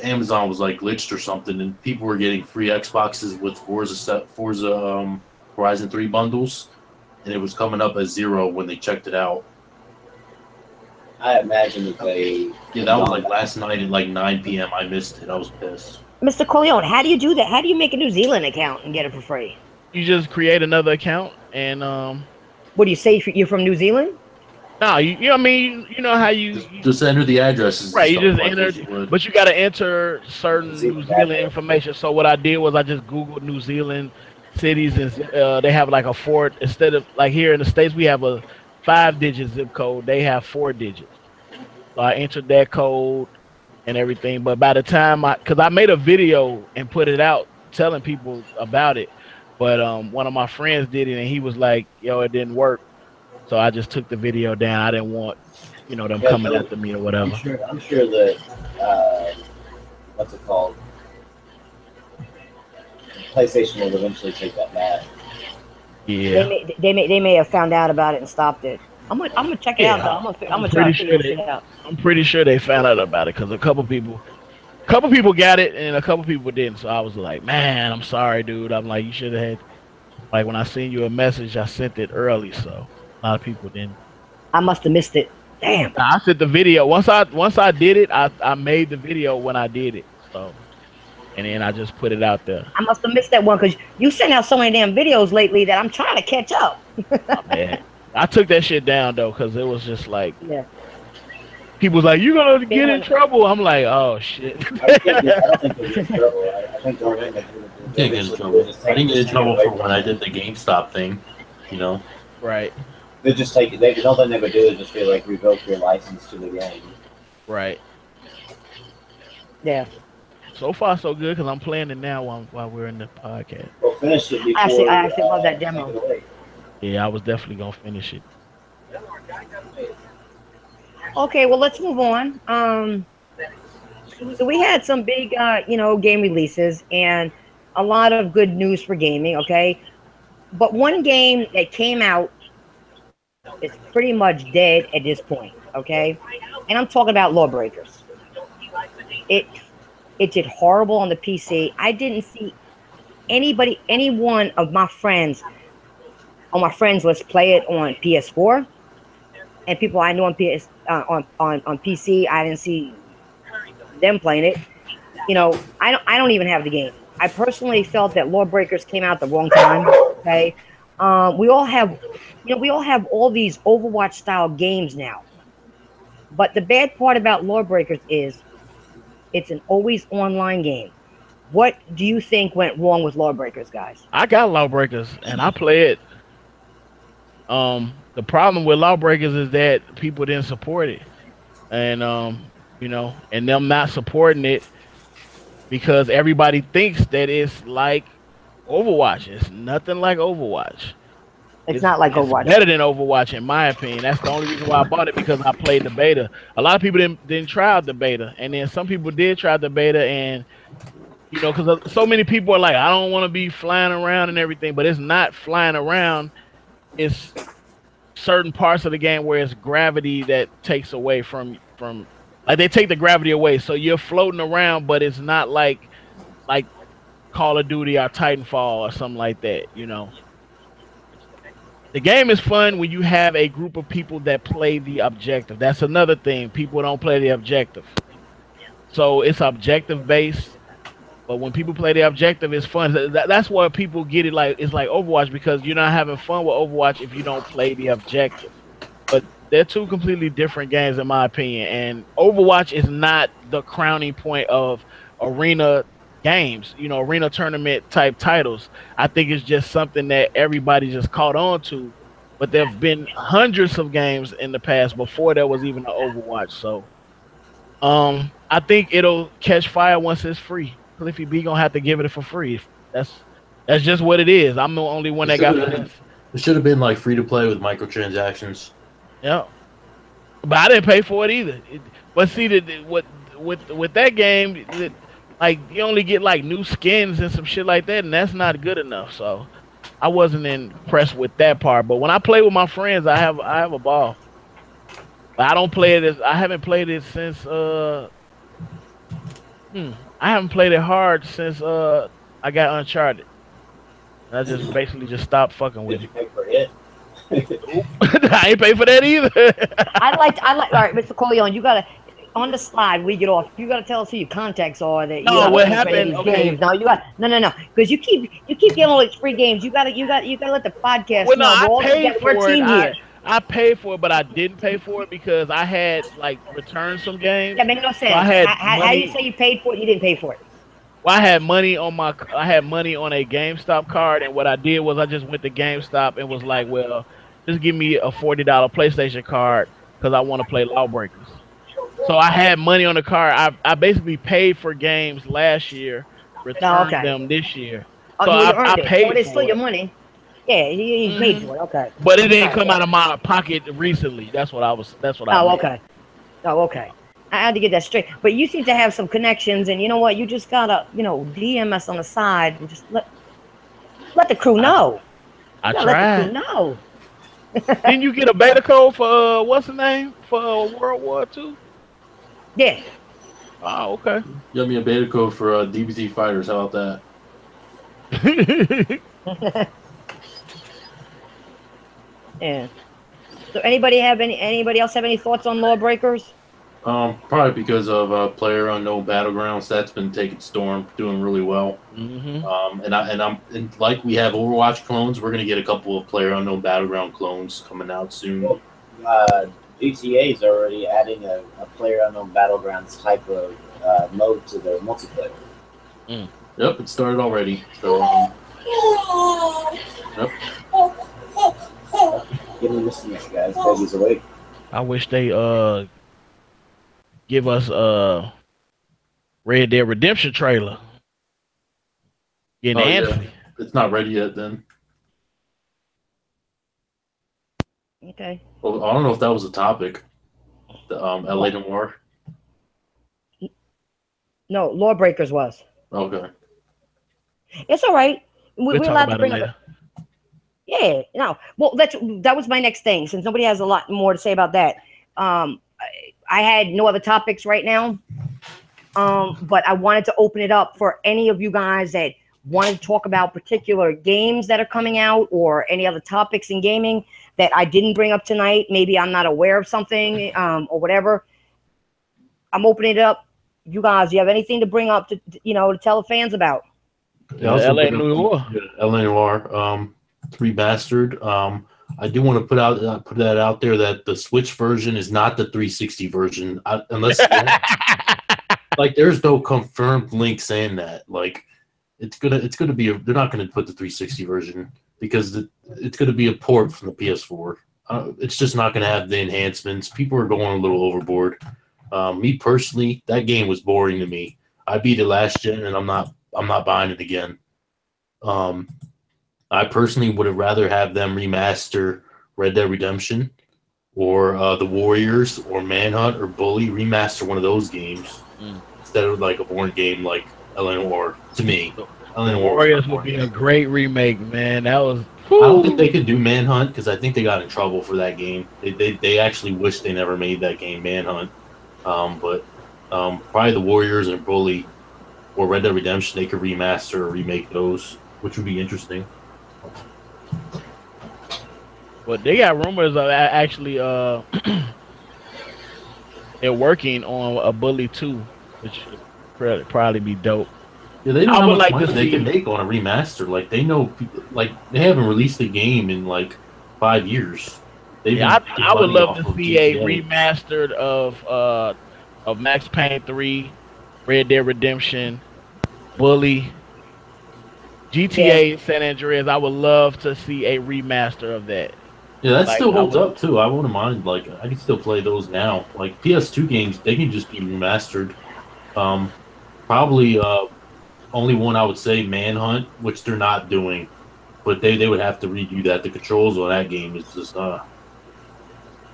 Amazon was like glitched or something, and people were getting free Xboxes with Forza Horizon 3 bundles, and it was coming up as 0 when they checked it out.
I imagine that they.
Yeah, that was like last night at like 9 p.m. I missed it. I was pissed.
Mr. Corleone, how do you do that? How do you make a New Zealand account and get it for free?
You just create another account and
What do you say? You're from New Zealand?
No, you know what I mean? You know how you
just enter the addresses.
Right, you just enter, but you got to enter certain New Zealand information. So what I did was I just Googled New Zealand cities, and they have like a 4, instead of like here in the States, we have a 5-digit zip code. They have 4 digits. So I entered that code and everything. But by the time because I made a video and put it out telling people about it, but one of my friends did it and he was like, yo, it didn't work. So I just took the video down. I didn't want, them coming after me or whatever.
I'm sure that what's it called? PlayStation will eventually take that back.
Yeah.
They may have found out about it and stopped it. I'm gonna check it out. Though. I'm gonna try to figure it out.
I'm pretty sure they found out about it because a couple people got it and a couple people didn't. So I was like, man, I'm sorry, dude. I'm like, you should have had. Like when I sent you a message, I sent it early, so a lot of people didn't.
I must have missed it. Damn.
I sent the video once I did it. I made the video when I did it. So, and then I just put it out there.
I must have missed that one because you sent out so many damn videos lately that I'm trying to catch up.
Oh, man. I took that shit down though because it was just like
Yeah.
people was like, "You gonna get in trouble?" I'm like, "Oh shit."
I don't think they're in trouble. I think the only thing
Didn't get in trouble. I didn't get in trouble for when I did the GameStop thing, you know.
Right.
They just take it. The only thing they would do is just be like revoke your license to the game.
Right.
Yeah.
So far, so good because I'm playing it now while we're in the podcast.
Well, finish it before.
I actually love that demo.
Yeah, I was definitely gonna finish it.
Okay, well, let's move on. So we had some big, game releases and a lot of good news for gaming. Okay, but one game that came out is pretty much dead at this point. Okay, and I'm talking about Lawbreakers. It did horrible on the PC. I didn't see any one of my friends on my friends list play it on PS4, and people I know on on PC, I didn't see them playing it. I don't even have the game. I personally felt that Lawbreakers came out the wrong time. Okay, we all have all these Overwatch style games now, but the bad part about Lawbreakers is it's an always online game. What do you think went wrong with Lawbreakers, guys?
I got Lawbreakers and I play it. The problem with Lawbreakers is that people didn't support it, and and them not supporting it because everybody thinks that it's like Overwatch. It's nothing like Overwatch.
It's not like Overwatch.
It's better than Overwatch in my opinion. That's the only reason why I bought it, because I played the beta. A lot of people didn't try out the beta, and then some people did try the beta, and because so many people are like, I don't want to be flying around and everything, but it's not flying around. It's certain parts of the game where it's gravity that takes away from like they take the gravity away, so you're floating around, but it's not like Call of Duty or Titanfall or something like that. The game is fun when you have a group of people that play the objective. That's another thing. People don't play the objective. So it's objective based. But when people play the objective, it's fun. That's why people get it it's like Overwatch, because you're not having fun with Overwatch if you don't play the objective. But they're two completely different games in my opinion. And Overwatch is not the crowning point of arena games, arena tournament type titles. I think it's just something that everybody just caught on to. But there have been hundreds of games in the past before there was even an Overwatch. So I think it'll catch fire once it's free. Cliffy B gonna have to give it for free. That's just what it is. I'm the only one that got it.
It should have been like free to play with microtransactions.
Yeah, but I didn't pay for it either. But see, with that game, like you only get like new skins and some shit like that, and that's not good enough. So I wasn't impressed with that part. But when I play with my friends, I have a ball. But I don't play it I haven't played it since I haven't played it hard since I got Uncharted. I just basically just stopped fucking with it.
Did you pay for it?
I ain't pay for that either.
I like. All right, Mr. Corleone, you gotta on the slide we get off. You gotta tell us who your contacts are. That
No, what happened? Okay.
Games. No, you got no, because you keep getting all these free games. You gotta let the podcast
Well,
know.
no, I paid for
team
it.
here.
I paid for it, but I didn't pay for it because I had returned some games.
That makes no sense.
So I had
how you say you paid for it? You didn't pay for it.
Well, I had money on a GameStop card, and what I did was I just went to GameStop and was like, well, just give me a $40 PlayStation card because I want to play Lawbreakers. So I had money on the card. I basically paid for games last year, returned them this year.
Oh,
so I paid for it.
It's still your money. Yeah, you paid for it. Okay.
But it didn't come out of my pocket recently. That's what I meant.
Okay. Oh, okay. I had to get that straight. But you seem to have some connections, and you know what? You just gotta, DM us on the side and just let the crew know.
I tried.
Let the crew know.
Didn't you get a beta code for what's the name for World War II?
Yeah.
Oh, okay.
You got me a beta code for DBT Fighters. How about that?
Yeah. So anybody else have any thoughts on Lawbreakers?
Probably because of Player Unknown Battlegrounds. That's been taking storm, doing really well.
Mm-hmm.
And like we have Overwatch clones, we're gonna get a couple of Player Unknown Battleground clones coming out soon.
Well, GTA is already adding a player unknown battlegrounds type of mode to their multiplayer.
Yep, it started already. So, yep.
Give me this next, guys. Baby's awake.
I wish they give us Red Dead Redemption trailer. Getting
Oh, yeah.
antsy.
It's not ready yet. Then.
Okay.
Well, I don't know if that was a topic. The LA Noir.
No, Lawbreakers was.
Okay.
It's all right.
We'll
We're
talk
allowed to
about it
bring
later.
up. Yeah, no. Well, that was my next thing. Since nobody has a lot more to say about that, I had no other topics right now. But I wanted to open it up for any of you guys that wanted to talk about particular games that are coming out or any other topics in gaming that I didn't bring up tonight. Maybe I'm not aware of something or whatever. I'm opening it up. You guys, you have anything to bring up to tell the fans about?
Yeah, also
LA
bring up
New York.
LA Noir remastered. I do want to put that out there that the Switch version is not the 360 version, unless like there's no confirmed link saying that. Like it's gonna be they're not gonna put the 360 version because it's gonna be a port from the PS4. It's just not gonna have the enhancements. People are going a little overboard. Me personally, that game was boring to me. I beat it last gen, and I'm not buying it again. I personally would have rather have them remaster Red Dead Redemption or The Warriors or Manhunt or Bully, remaster one of those games instead of like a boring game like Eleanor. To me, Eleanor
Warriors would be a great remake, man. That was.
I don't think they could do Manhunt because I think they got in trouble for that game. They actually wish they never made that game, Manhunt. But probably The Warriors and Bully or Red Dead Redemption, they could remaster or remake those, which would be interesting.
But they got rumors of actually they're working on a Bully 2, which would probably be dope.
Yeah, they know
I
how
would
much
like to
money they
see-
can make on a remaster. Like they know, like they haven't released a game in like 5 years.
Yeah, I would love to see a
GTA.
remastered of Max Payne 3, Red Dead Redemption, Bully, GTA San Andreas. I would love to see a remaster of that.
Yeah, that
Like,
still
I
holds
would-
up too. I wouldn't mind. Like I can still play those now. Like PS2 games, they can just be remastered. Probably only one I would say Manhunt, which they're not doing, but they would have to redo that. The controls on that game is just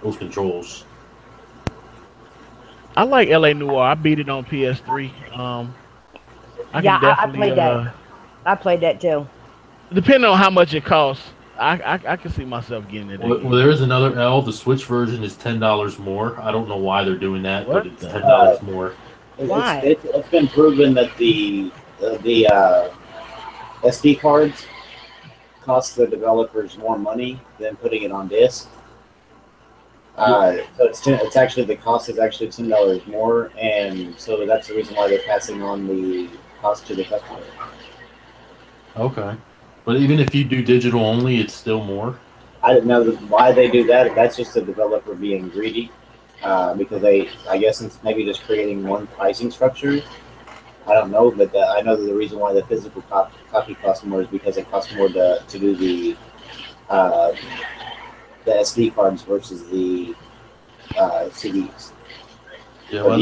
those controls.
I like LA Noir. I beat it on PS3. I
Yeah,
can
I
definitely,
played that. I played that too.
depending on how much it costs, I can see myself getting it.
Well, there is another L. The Switch version is $10 more. I don't know why they're doing that,
What
but it's
the-
$10 more.
Why?
It's been proven that the SD cards cost the developers more money than putting it on disk. So it's actually the cost is actually $10 more, and so that's the reason why they're passing on the cost to the customer.
Okay, but even if you do digital only, it's still more.
I didn't know why they do that. That's just the developer being greedy, because I guess it's maybe just creating one pricing structure. I don't know, but I know that the reason why the physical copy costs more is because it costs more to do the SD cards versus the CDs.
Yeah, well,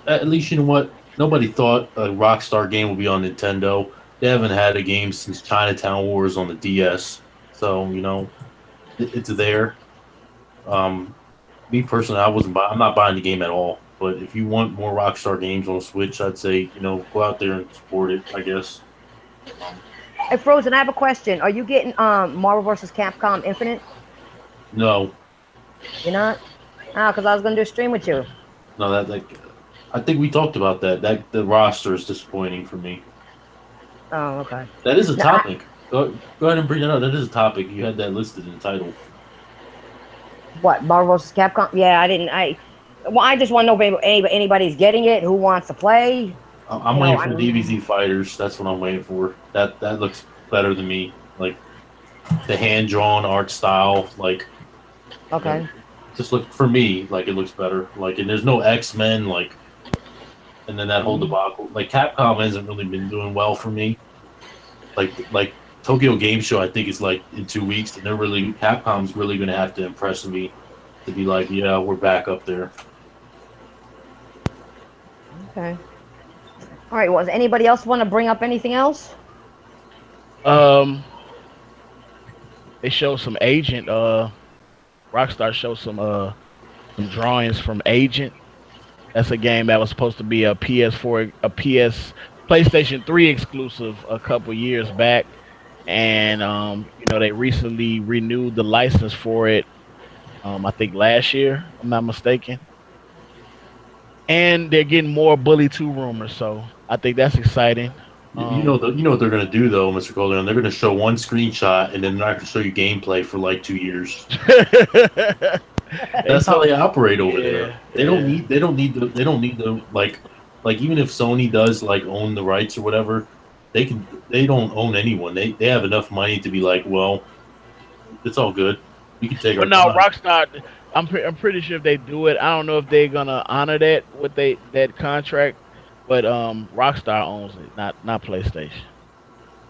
at least you know what? Nobody thought a Rockstar game would be on Nintendo. They haven't had a game since Chinatown Wars on the DS, so you know it's there. Me personally, I'm not buying the game at all. But if you want more Rockstar games on Switch, I'd say go out there and support it. I guess.
Hey, Frozen, I have a question. Are you getting Marvel vs. Capcom Infinite?
No,
You're not? Because I was going to do a stream with you.
no, I think we talked about that. That the roster is disappointing for me.
Oh, okay.
That is a
No,
topic. Go ahead and bring that up. That is a topic. You had that listed in the title.
What, Marvel vs. Capcom? Yeah, I didn't. Well, I just want to know if anybody's getting it. Who wants to play?
I'm waiting for DBZ Fighters. That's what I'm waiting for. That looks better than me. Like the hand drawn art style. Like
Okay.
just look for me. Like it looks better. Like and there's no X-Men. Like and then that whole debacle. Like Capcom hasn't really been doing well for me. Like Tokyo Game Show, I think is like in 2 weeks, and Capcom's really going to have to impress me to be like, yeah, we're back up there.
Okay. All right. Well, does anybody else want to bring up anything else?
They showed some Agent. Rockstar showed some drawings from Agent. That's a game that was supposed to be a PS4, PlayStation 3 exclusive a couple years back, and they recently renewed the license for it. I think last year, if I'm not mistaken. And they're getting more Bully 2 rumors, so I think that's exciting.
You know what they're going to do though, Mr. Calderon. They're going to show one screenshot and then they're not going to show you gameplay for like 2 years. That's how they operate over there. They don't need the like even if Sony does like own the rights or whatever, they don't own anyone. They have enough money to be like, well, it's all good. We can take our time.
Rockstar, I'm pretty sure if they do it, I don't know if they're gonna honor that with that contract, but Rockstar owns it, not PlayStation.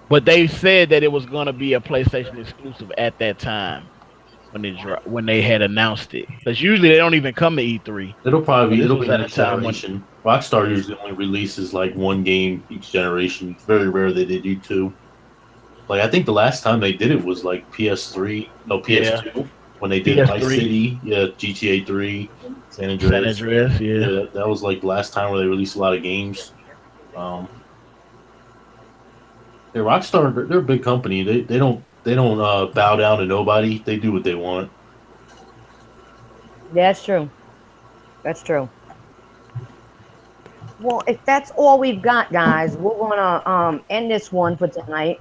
But they said that it was gonna be a PlayStation exclusive at that time when they had announced it. Because usually they don't even come to E3.
It'll be at a generation. Rockstar usually only releases like one game each generation. It's very rare that they do two. Like I think the last time they did it was like PS2 when they did Vice City, GTA 3, San Andreas, yeah. That was like the last time where they released a lot of games. Rockstar, they're a big company. They don't bow down to nobody. They do what they want.
Yeah, that's true. That's true. Well, if that's all we've got, guys, we're gonna end this one for tonight.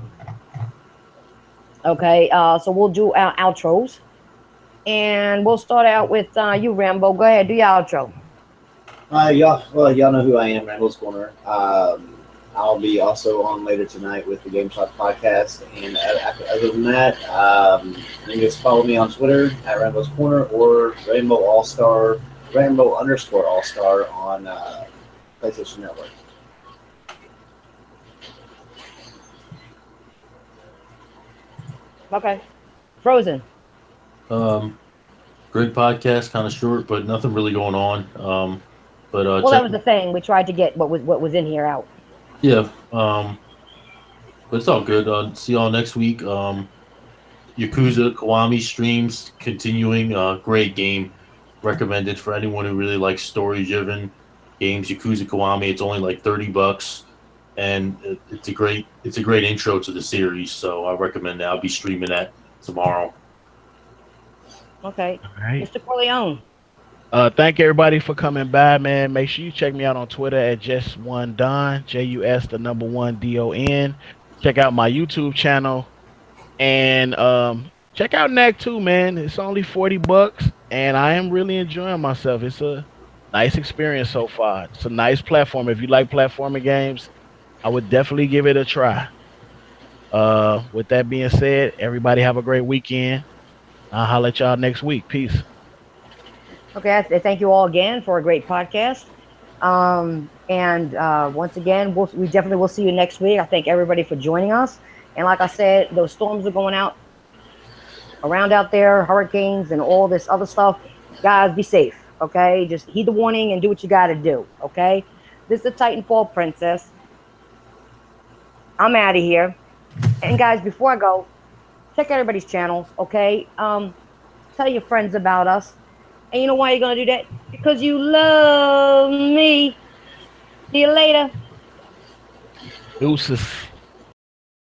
Okay, so we'll do our outros, and we'll start out with you, Rambo. Go ahead, do your outro.
Y'all know who I am, Rambo's Corner. I'll be also on later tonight with the GameStop podcast. And other than that, you can just follow me on Twitter at Rambo's Corner or Rainbow _All-Star on PlayStation Network.
Okay. Frozen.
Great podcast, kind of short, but nothing really going on. That
was the thing. We tried to get what was in here out.
Yeah, but it's all good. See y'all next week. Yakuza Kiwami streams continuing. Great game, recommended for anyone who really likes story-driven games. Yakuza Kiwami. It's only like $30, and it's a great intro to the series. So I recommend that. I'll be streaming that tomorrow.
Okay,
all right.
Mr. Corleone.
Thank everybody for coming by, man. Make sure you check me out on Twitter at just1don, JUS1DON. Check out my YouTube channel and check out Knack too, man. It's only $40 and I am really enjoying myself. It's a nice experience so far. It's a nice platform. If you like platforming games, I would definitely give it a try. With that being said, everybody have a great weekend. I'll holler at y'all next week. Peace.
Okay, thank you all again for a great podcast. Once again, we definitely will see you next week. I thank everybody for joining us. And like I said, those storms are going around out there, hurricanes and all this other stuff. Guys, be safe, okay? Just heed the warning and do what you got to do, okay? This is the Titanfall Princess. I'm out of here. And guys, before I go, check everybody's channels, okay? Tell your friends about us. And you know why you're going to do that? Because you love me. See you later.
Deuces.